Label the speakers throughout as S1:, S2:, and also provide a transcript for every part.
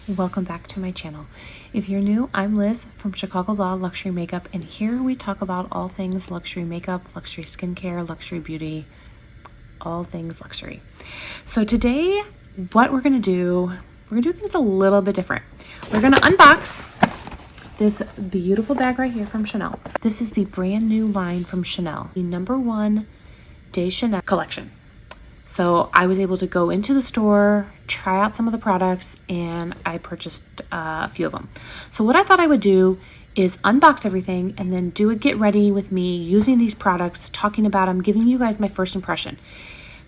S1: welcome back to my channel. If you're new, I'm Liz from Chicago Law Luxury Makeup, and here we talk about all things luxury makeup, luxury skincare, luxury beauty, all things luxury. So today, what we're gonna do things a little bit different. We're gonna unbox this beautiful bag right here from Chanel. This is the brand new line from Chanel, the #1 de Chanel collection. So I was able to go into the store, try out some of the products, and I purchased a few of them. So what I thought I would do is unbox everything and then do a get ready with me using these products, talking about them, giving you guys my first impression.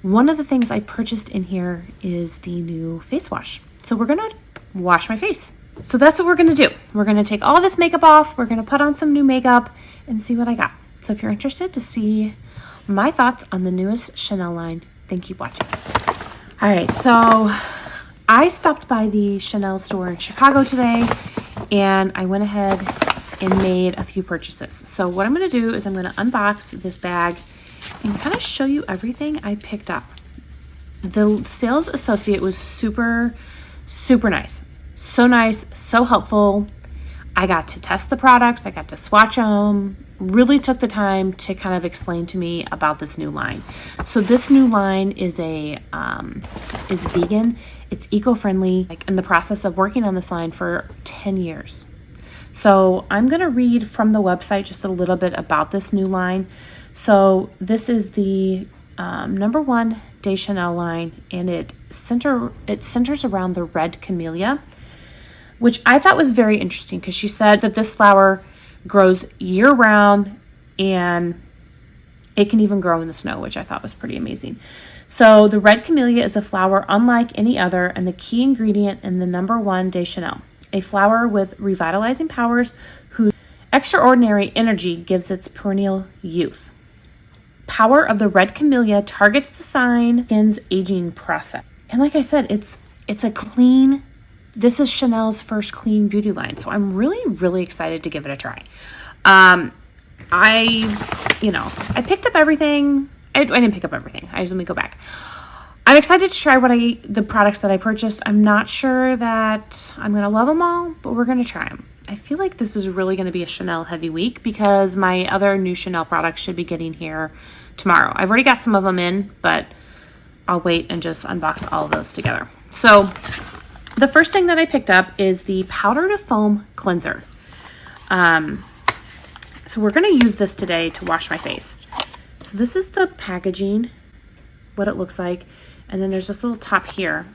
S1: One of the things I purchased in here is the new face wash. So we're gonna wash my face. So that's what we're gonna do. We're gonna take all this makeup off, we're gonna put on some new makeup and see what I got. So if you're interested to see my thoughts on the newest Chanel line, then keep watching. All right, so I stopped by the Chanel store in Chicago today and I went ahead and made a few purchases. So what I'm gonna do is I'm gonna unbox this bag and kind of show you everything I picked up. The sales associate was super nice. So nice, so helpful. I got to test the products, I got to swatch them, really took the time to kind of explain to me about this new line. So this new line is is vegan, it's eco-friendly, like in the process of working on this line for 10 years. So I'm gonna read from the website just a little bit about this new line. So this is the #1 de Chanel line, and it centers around the red camellia, which I thought was very interesting because she said that this flower grows year-round and it can even grow in the snow, which I thought was pretty amazing. So the red camellia is a flower unlike any other and the key ingredient in the #1 de Chanel, a flower with revitalizing powers whose extraordinary energy gives its perennial youth. Power of the red camellia targets the skin's aging process. And like I said, it's a clean. This is Chanel's first clean beauty line, so I'm really excited to give it a try. I picked up everything. I didn't pick up everything. Let me go back. I'm excited to try the products that I purchased. I'm not sure that I'm gonna love them all, but we're gonna try them. I feel like this is really gonna be a Chanel heavy week because my other new Chanel products should be getting here tomorrow. I've already got some of them in, but I'll wait and just unbox all of those together. So the first thing that I picked up is the powder to foam cleanser. So we're going to use this today to wash my face. So this is the packaging, what it looks like. And then there's this little top here.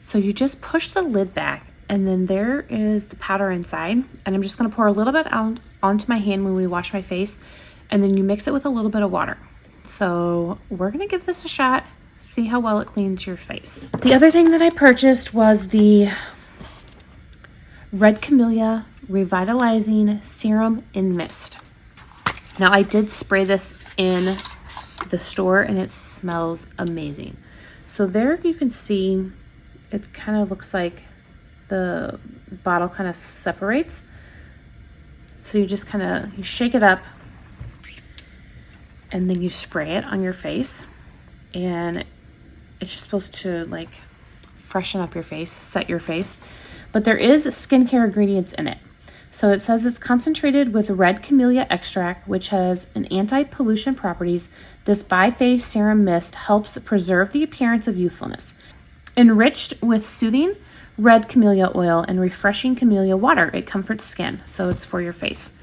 S1: So you just push the lid back and then there is the powder inside. And I'm just going to pour a little bit out onto my hand when we wash my face. And then you mix it with a little bit of water. So we're going to give this a shot. See how well it cleans your face. The other thing that I purchased was the Red Camellia Revitalizing Serum in Mist. Now I did spray this in the store and it smells amazing. So there you can see it kind of looks like the bottle kind of separates. So you just you shake it up and then you spray it on your face. And it's just supposed to like freshen up your face, set your face. But there is skincare ingredients in it. So it says it's concentrated with red camellia extract, which has an anti-pollution properties. This bi-phase serum mist helps preserve the appearance of youthfulness. Enriched with soothing red camellia oil and refreshing camellia water, it comforts skin. So it's for your face.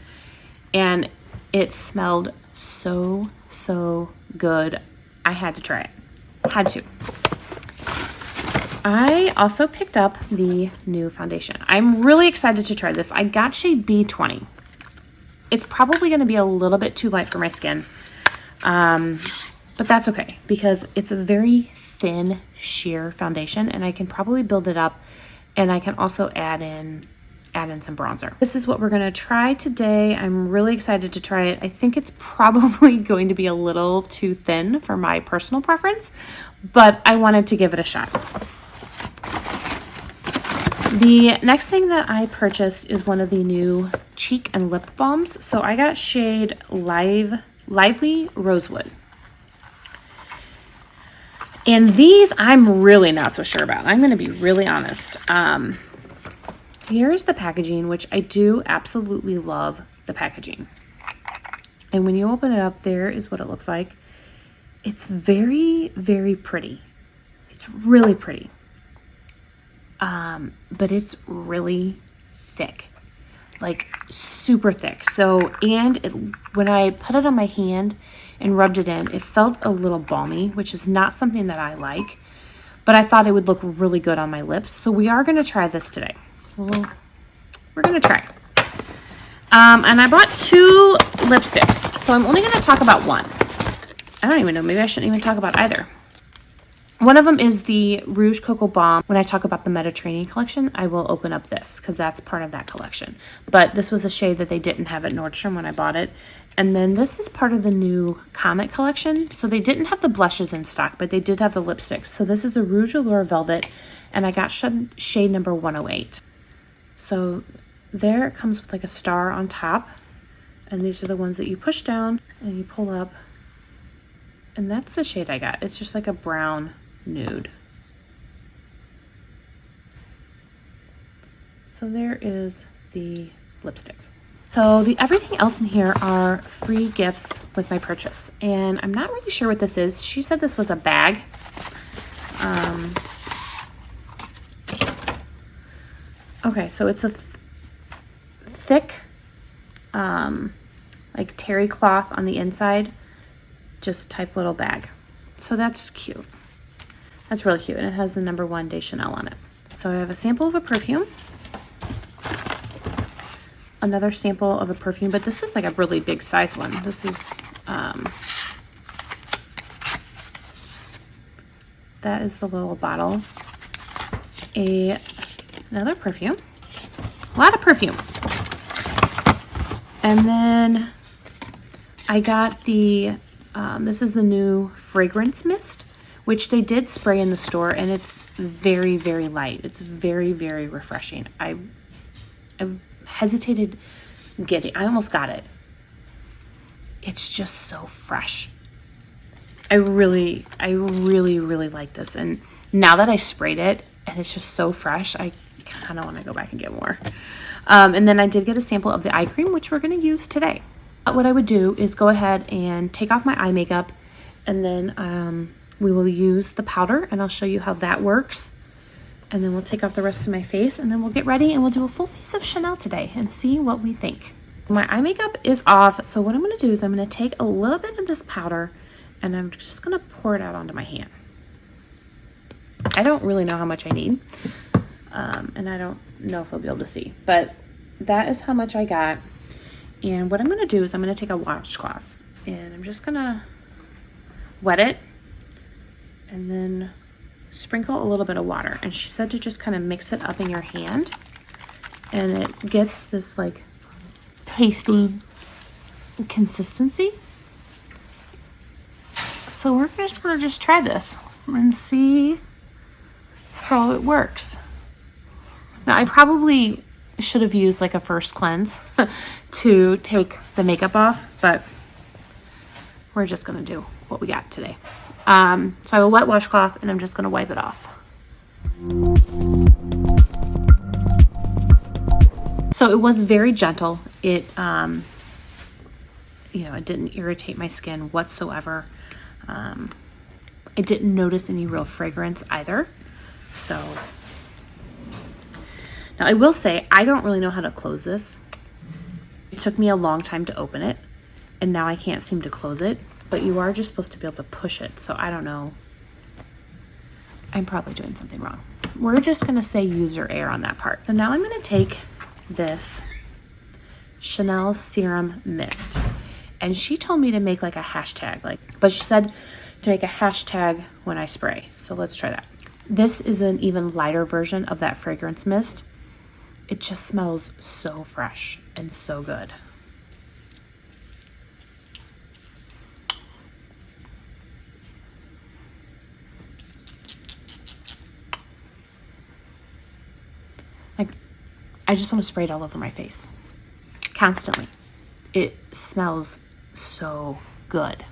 S1: And it smelled so good. I had to try it. Had to. I also picked up the new foundation. I'm really excited to try this. I got shade B20. It's probably going to be a little bit too light for my skin. But that's okay because it's a very thin, sheer foundation and I can probably build it up and I can also add in some bronzer. This is what we're gonna try today. I'm really excited to try it. I think it's probably going to be a little too thin for my personal preference, but I wanted to give it a shot. The next thing that I purchased is one of the new cheek and lip balms. So I got shade Lively Rosewood. And these I'm really not so sure about. I'm going to be really honest. Here is the packaging, which I do absolutely love the packaging. And when you open it up, there is what it looks like. It's very, very pretty. It's really pretty. But it's really thick, like super thick. So, and when I put it on my hand and rubbed it in, it felt a little balmy, which is not something that I like, but I thought it would look really good on my lips. So we are going to try this today. Well, we're going to try. And I bought 2 lipsticks, so I'm only going to talk about one. I don't even know. Maybe I shouldn't even talk about either. One of them is the Rouge Coco Balm. When I talk about the Mediterranean collection, I will open up this because that's part of that collection. But this was a shade that they didn't have at Nordstrom when I bought it. And then this is part of the new Comet collection. So they didn't have the blushes in stock, but they did have the lipsticks. So this is a Rouge Allure Velvet, and I got shade number 108. So there it comes with like a star on top. And these are the ones that you push down and you pull up. And that's the shade I got. It's just like a brown nude. So there is the lipstick. So everything else in here are free gifts with my purchase. And I'm not really sure what this is. She said this was a bag. Okay, so it's a thick, like terry cloth on the inside, just type little bag. So that's cute. That's really cute. And it has the number 1 de Chanel on it. So I have a sample of a perfume. Another sample of a perfume, but this is like a really big size one. This is, that is the little bottle. Another perfume. A lot of perfume. And then I got the, this is the new fragrance mist, which they did spray in the store, and it's very, very light. It's very, very refreshing. I hesitated getting, I almost got it. It's just so fresh. I really, really like this. And now that I sprayed it and it's just so fresh, I kind of want to go back and get more. And then I did get a sample of the eye cream, which we're going to use today. What I would do is go ahead and take off my eye makeup, and then we will use the powder, and I'll show you how that works. And then we'll take off the rest of my face, and then we'll get ready and we'll do a full face of Chanel today and see what we think. My eye makeup is off, so what I'm going to do is I'm going to take a little bit of this powder and I'm just going to pour it out onto my hand. I don't really know how much I need, and I don't know if I'll be able to see, but that is how much I got. And what I'm going to do is I'm going to take a washcloth and I'm just going to wet it and then sprinkle a little bit of water. And she said to just kind of mix it up in your hand, and it gets this like pasty consistency. So we're just going to just try this and see how it works. Now I probably should have used like a first cleanse to take the makeup off, but we're just going to do what we got today. So I have a wet washcloth and I'm just going to wipe it off. So it was very gentle. It, it didn't irritate my skin whatsoever. I didn't notice any real fragrance either. So now I will say, I don't really know how to close this. It took me a long time to open it, and now I can't seem to close it. But you are just supposed to be able to push it, so I don't know. I'm probably doing something wrong. We're just going to say user error on that part. So now I'm going to take this Chanel Serum Mist. And she told me to make like a hashtag, but she said to make a hashtag when I spray. So let's try that. This is an even lighter version of that fragrance mist. It just smells so fresh and so good. I just want to spray it all over my face constantly. It smells so good.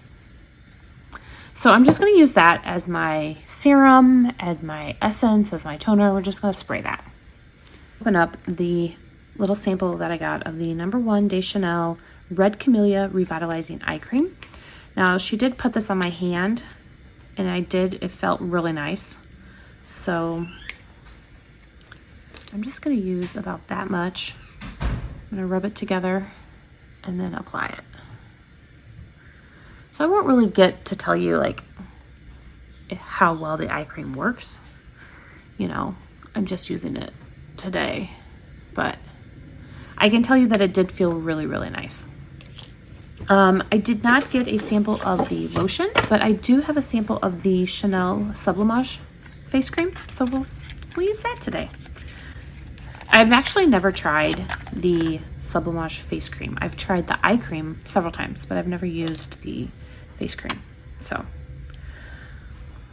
S1: So I'm just going to use that as my serum, as my essence, as my toner. We're just going to spray that. Open up the little sample that I got of the #1 Deschanel Red Camellia Revitalizing Eye Cream. Now, she did put this on my hand, and it felt really nice. So I'm just going to use about that much. I'm going to rub it together and then apply it. So I won't really get to tell you like how well the eye cream works. You know, I'm just using it today, but I can tell you that it did feel really, really nice. I did not get a sample of the lotion, but I do have a sample of the Chanel Sublimage face cream, so we'll use that today. I've actually never tried the Sublimage face cream. I've tried the eye cream several times, but I've never used the face cream. So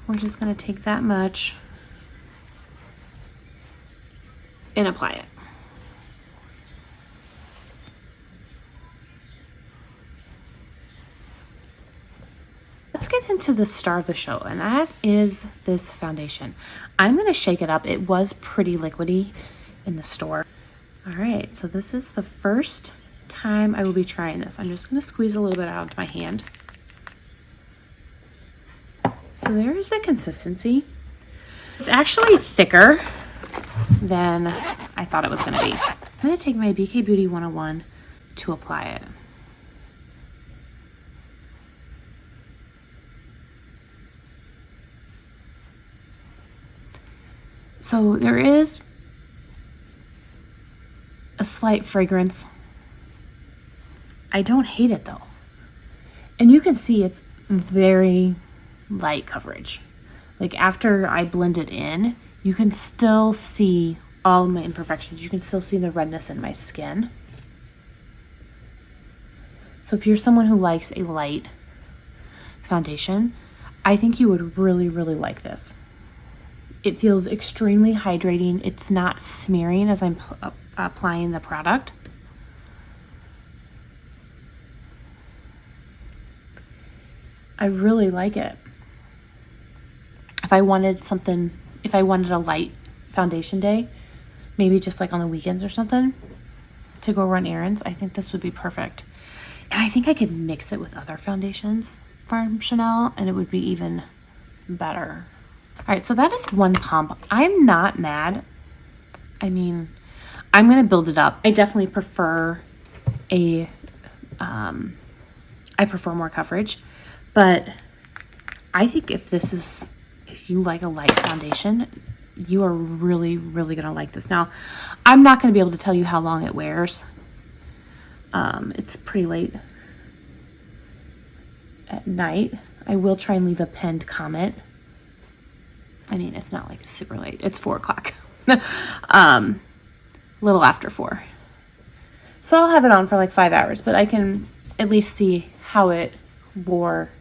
S1: we're just going to take that much and apply it. Let's get into the star of the show, and that is this foundation. I'm going to shake it up. It was pretty liquidy in the store. All right, so this is the first time I will be trying this. I'm just going to squeeze a little bit out of my hand. So there's the consistency. It's actually thicker than I thought it was going to be. I'm going to take my BK Beauty 101 to apply it. So there is a slight fragrance. I don't hate it though. And you can see it's very light coverage. Like after I blend it in, you can still see all of my imperfections. You can still see the redness in my skin. So if you're someone who likes a light foundation, I think you would really, really like this. It feels extremely hydrating. It's not smearing as I'm applying the product. I really like it. If I wanted a light foundation day, maybe just like on the weekends or something, to go run errands, I think this would be perfect. And I think I could mix it with other foundations from Chanel and it would be even better. All right, so that is one pump. I'm not mad. I mean, I'm gonna build it up. I definitely prefer I prefer more coverage, but I think if you like a light foundation, you are really, really gonna like this. Now, I'm not gonna be able to tell you how long it wears. It's pretty late at night. I will try and leave a pinned comment. I mean, it's not like super late. It's 4 o'clock. A little after 4. So I'll have it on for like 5 hours, but I can at least see how it wore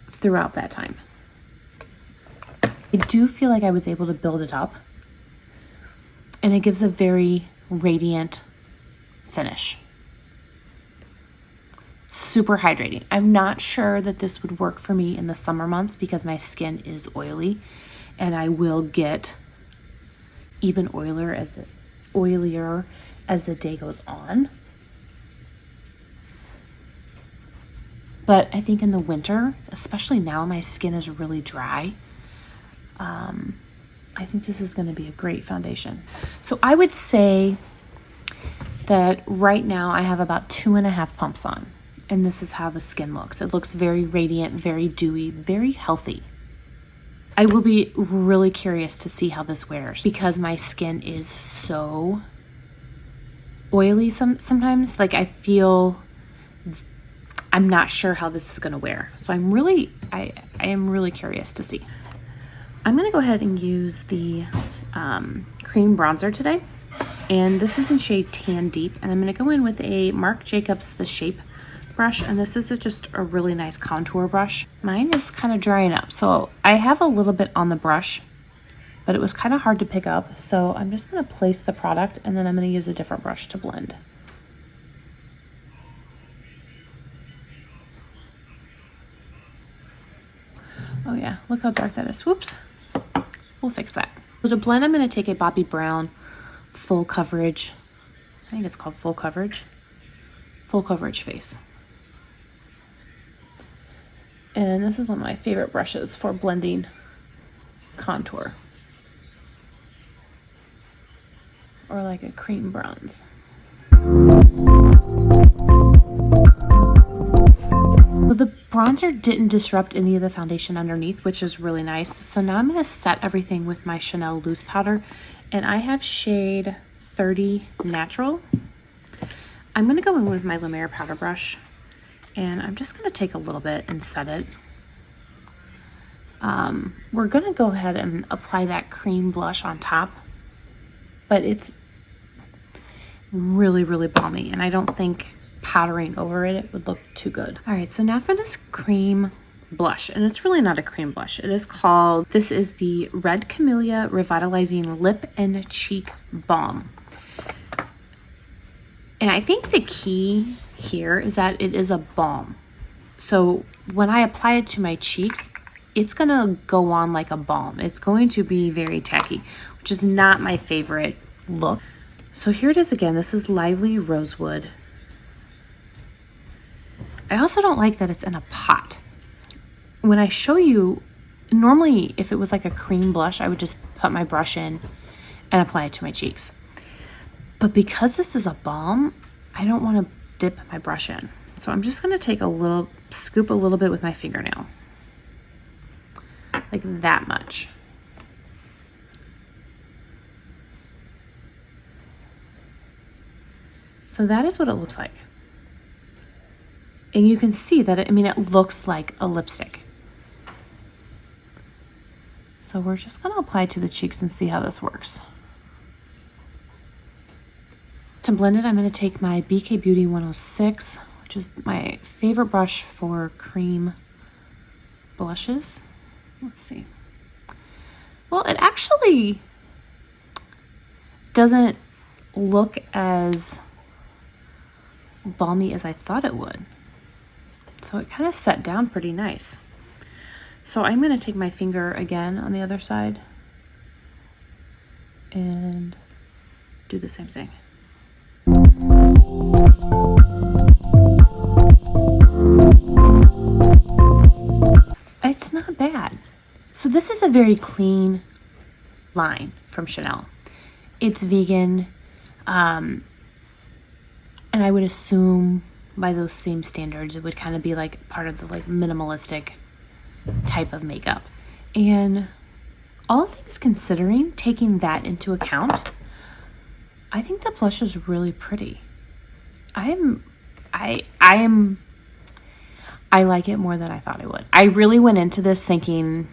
S1: throughout that time. I do feel like I was able to build it up, and it gives a very radiant finish. Super hydrating. I'm not sure that this would work for me in the summer months because my skin is oily and I will get even oilier as the day goes on. But I think in the winter, especially now my skin is really dry, I think this is going to be a great foundation. So I would say that right now I have about 2.5 pumps on. And this is how the skin looks. It looks very radiant, very dewy, very healthy. I will be really curious to see how this wears because my skin is so oily sometimes. Like I feel, I'm not sure how this is gonna wear. So I am really curious to see. I'm gonna go ahead and use the cream bronzer today. And this is in shade Tan Deep. And I'm gonna go in with a Marc Jacobs The Shape brush, and this is just a really nice contour brush. Mine is kind of drying up, so I have a little bit on the brush, but it was kind of hard to pick up, so I'm just going to place the product and then I'm going to use a different brush to blend. Oh yeah, look how dark that is. Whoops. We'll fix that. So to blend, I'm going to take a Bobbi Brown full coverage, I think it's called full coverage face. And this is one of my favorite brushes for blending contour. Or like a cream bronze. So the bronzer didn't disrupt any of the foundation underneath, which is really nice. So now I'm going to set everything with my Chanel loose powder. And I have shade 30 Natural. I'm going to go in with my La Mer powder brush. And I'm just going to take a little bit and set it. We're going to go ahead and apply that cream blush on top. But it's really, really balmy. And I don't think powdering over it would look too good. All right, so now for this cream blush, and it's really not a cream blush. It is called, this is the Red Camellia Revitalizing Lip and Cheek Balm. And I think the key here is that it is a balm. So when I apply it to my cheeks, it's gonna go on like a balm. It's going to be very tacky, which is not my favorite look. So here it is again. This is Lively Rosewood. I also don't like that it's in a pot. When I show you, normally if it was like a cream blush, I would just put my brush in and apply it to my cheeks. But because this is a balm, I don't want to dip my brush in. So I'm just going to take a little, scoop a little bit with my fingernail. Like that much. So that is what it looks like. And you can see that, it looks like a lipstick. So we're just gonna apply it to the cheeks and see how this works. To blend it, I'm gonna take my BK Beauty 106, which is my favorite brush for cream blushes. Let's see. Well, it actually doesn't look as balmy as I thought it would. So it kind of set down pretty nice. So I'm going to take my finger again on the other side and do the same thing. It's not bad. So this is a very clean line from Chanel. It's vegan, and I would assume by those same standards, it would kind of be like part of the like minimalistic type of makeup. And all things considering, taking that into account, I think the blush is really pretty. I like it more than I thought I would. I really went into this thinking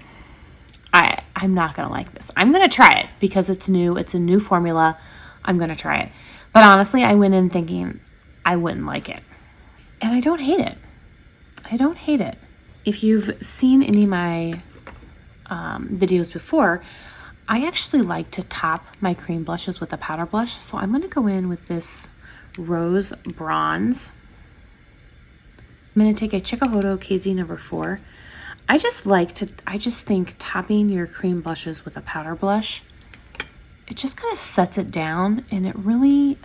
S1: I'm not gonna like this. I'm gonna try it because it's new. It's a new formula. I'm gonna try it. But honestly, I went in thinking I wouldn't like it. And I don't hate it. I don't hate it. If you've seen any of my videos before, I actually like to top my cream blushes with a powder blush. So I'm going to go in with this Rose Bronze. I'm going to take a Chikuhodo KZ number 4. I just think topping your cream blushes with a powder blush, it just kind of sets it down and it really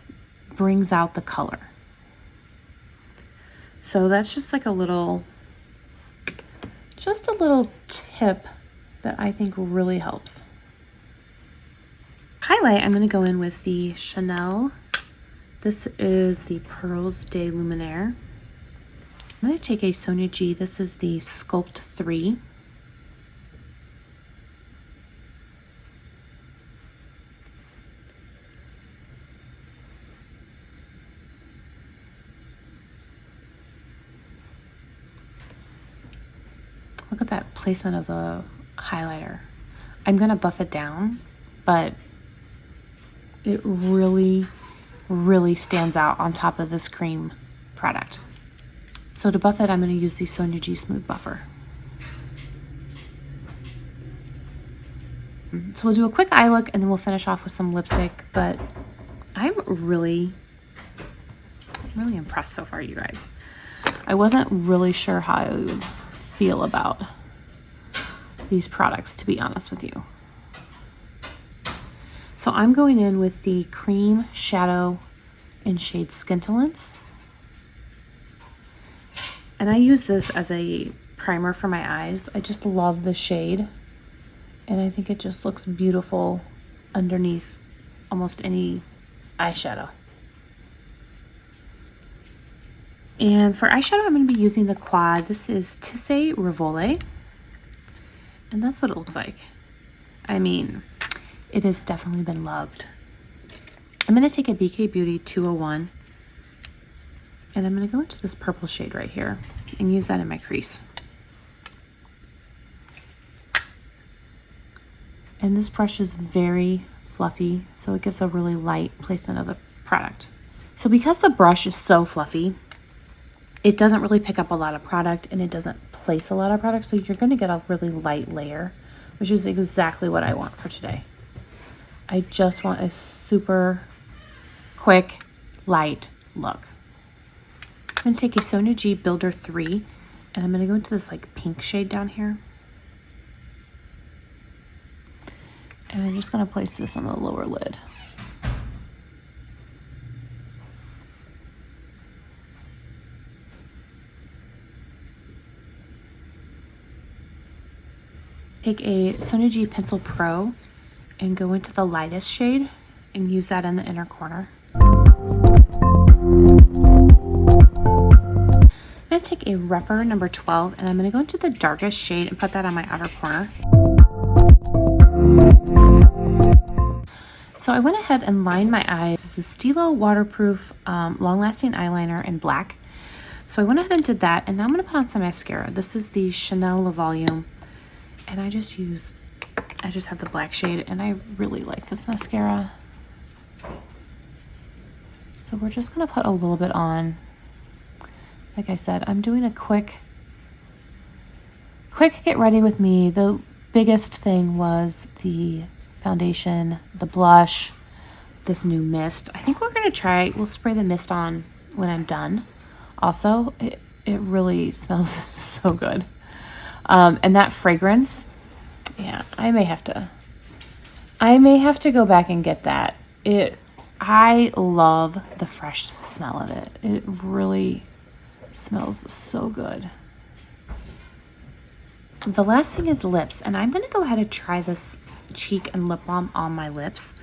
S1: brings out the color. So that's just like a little tip that I think really helps. Highlight, I'm going to go in with the Chanel. This is the Pearls de Luminaire. I'm going to take a Sonia G. This is the Sculpt 3. Look at that placement of the highlighter. I'm going to buff it down, but it really, really stands out on top of this cream product. So to buff it, I'm going to use the Sonia G Smooth Buffer. So we'll do a quick eye look and then we'll finish off with some lipstick, but I'm really impressed so far, you guys. I wasn't really sure how I would feel about these products, to be honest with you. So I'm going in with the Cream Shadow in shade Skintalence. And I use this as a primer for my eyes. I just love the shade. And I think it just looks beautiful underneath almost any eyeshadow. And for eyeshadow, I'm going to be using the Quad. This is Tissé Rivole. And that's what it looks like. I mean, it has definitely been loved. I'm going to take a BK Beauty 201. And I'm going to go into this purple shade right here and use that in my crease. And this brush is very fluffy, so it gives a really light placement of the product. So because the brush is so fluffy, it doesn't really pick up a lot of product and it doesn't place a lot of product, so you're going to get a really light layer, which is exactly what I want for today. I just want a super quick, light look. I'm going to take a Sonia G Builder 3 and I'm going to go into this like pink shade down here. And I'm just going to place this on the lower lid. Take a Sonia G Pencil Pro and go into the lightest shade and use that in the inner corner. I'm going to take a rougher number 12 and I'm going to go into the darkest shade and put that on my outer corner. So I went ahead and lined my eyes. This is the Stilo Waterproof Long-Lasting Eyeliner in black. So I went ahead and did that, and now I'm going to put on some mascara. This is the Chanel Le Volume, and I just have the black shade, and I really like this mascara. So we're just going to put a little bit on. Like I said, I'm doing a quick get ready with me. The biggest thing was the foundation, the blush, this new mist. I think we'll spray the mist on when I'm done. Also, it really smells so good. And that fragrance, yeah, I may have to go back and get that. I love the fresh smell of it. It really smells so good. The last thing is lips, and I'm going to go ahead and try this cheek and lip balm on my lips.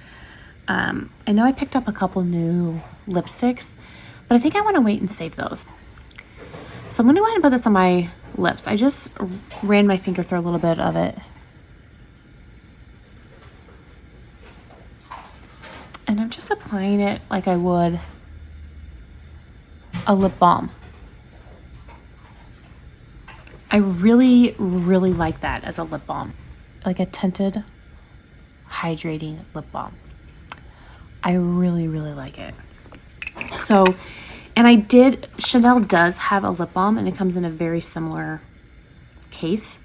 S1: I know I picked up a couple new lipsticks, but I think I want to wait and save those. So I'm going to go ahead and put this on my lips. I just ran my finger through a little bit of it. And I'm just applying it like I would a lip balm. I really, really like that as a lip balm. Like a tinted, hydrating lip balm. I really, really like it. So, and Chanel does have a lip balm and it comes in a very similar case.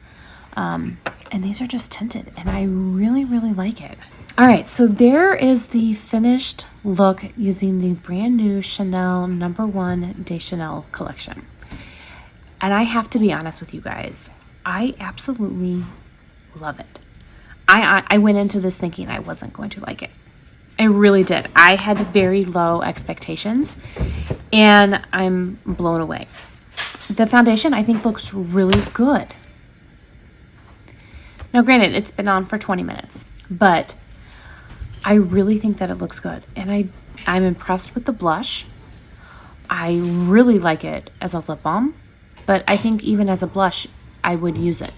S1: And these are just tinted and I really, really like it. All right, so there is the finished look using the brand new Chanel No. 1 de Chanel collection. And I have to be honest with you guys, I absolutely love it. I went into this thinking I wasn't going to like it. I really did. I had very low expectations and I'm blown away. The foundation I think looks really good. Now granted, it's been on for 20 minutes, but I really think that it looks good. And I'm impressed with the blush. I really like it as a lip balm, but I think even as a blush, I would use it.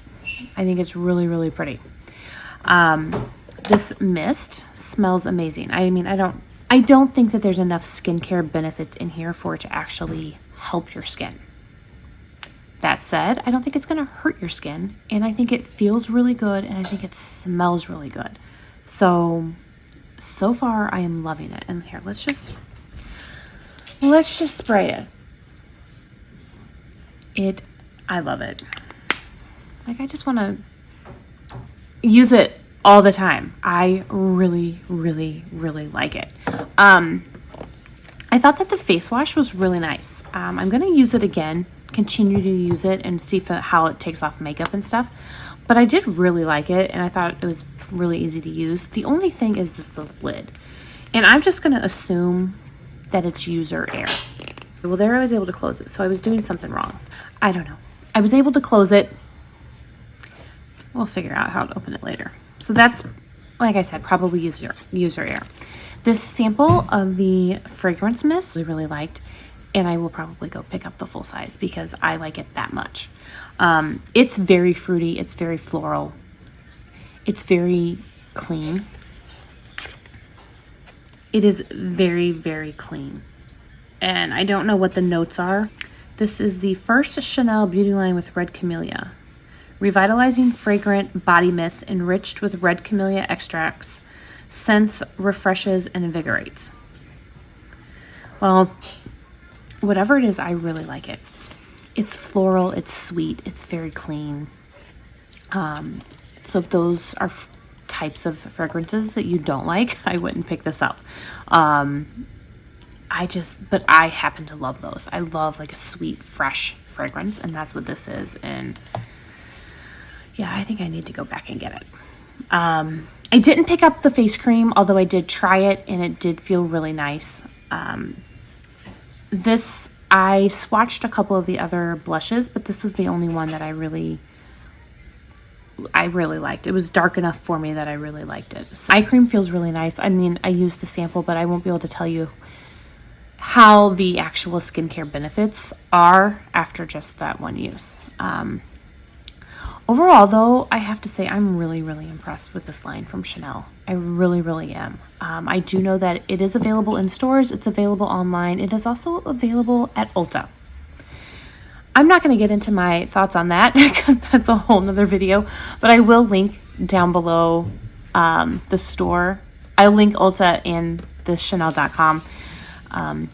S1: I think it's really, really pretty. This mist smells amazing. I mean, I don't think that there's enough skincare benefits in here for it to actually help your skin. That said, I don't think it's going to hurt your skin, and I think it feels really good, and I think it smells really good. So far I am loving it. And here, let's just spray it. I love it. Like, I just want to use it all the time. I really, really, really like it. I thought that the face wash was really nice. I'm going to use it again, continue to use it and see how it takes off makeup and stuff. But I did really like it, and I thought it was really easy to use. The only thing is this lid. And I'm just going to assume that it's user error. Well, there I was able to close it, so I was doing something wrong. I don't know. I was able to close it. We'll figure out how to open it later. So that's, like I said, probably user error. This sample of the fragrance mist I really liked, and I will probably go pick up the full size because I like it that much. It's very fruity. It's very floral. It's very clean. It is very, very clean. And I don't know what the notes are. This is the first Chanel beauty line with red camellia. Revitalizing fragrant body mist enriched with red camellia extracts. Scents, refreshes, and invigorates. Well, whatever it is, I really like it. It's floral, it's sweet, it's very clean. So if those are types of fragrances that you don't like, I wouldn't pick this up. But I happen to love those. I love like a sweet, fresh fragrance, and that's what this is. And yeah, I think I need to go back and get it. I didn't pick up the face cream, although I did try it, and it did feel really nice. I swatched a couple of the other blushes, but this was the only one that I really liked. It was dark enough for me that I really liked it. So, eye cream feels really nice. I mean, I used the sample, but I won't be able to tell you how the actual skincare benefits are after just that one use. Overall, though, I have to say I'm really, really impressed with this line from Chanel. I really, really am. I do know that it is available in stores. It's available online. It is also available at Ulta. I'm not going to get into my thoughts on that because that's a whole nother video, but I will link down below the store. I'll link Ulta and the Chanel.com.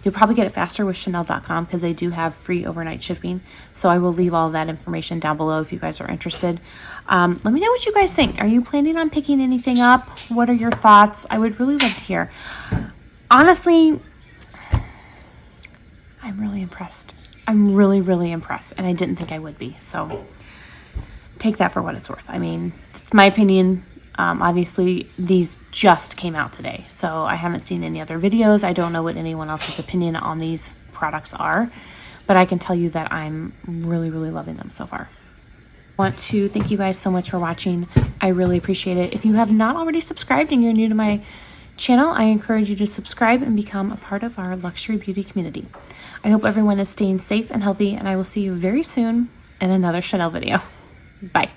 S1: You'll probably get it faster with Chanel.com because they do have free overnight shipping. So I will leave all that information down below if you guys are interested. Let me know what you guys think. Are you planning on picking anything up? What are your thoughts? I would really love to hear. Honestly, I'm really impressed. I'm really, really impressed. And I didn't think I would be. So take that for what it's worth. I mean, it's my opinion. Obviously, these just came out today, so I haven't seen any other videos. I don't know what anyone else's opinion on these products are, but I can tell you that I'm really, really loving them so far. I want to thank you guys so much for watching. I really appreciate it. If you have not already subscribed and you're new to my channel, I encourage you to subscribe and become a part of our luxury beauty community. I hope everyone is staying safe and healthy, and I will see you very soon in another Chanel video. Bye.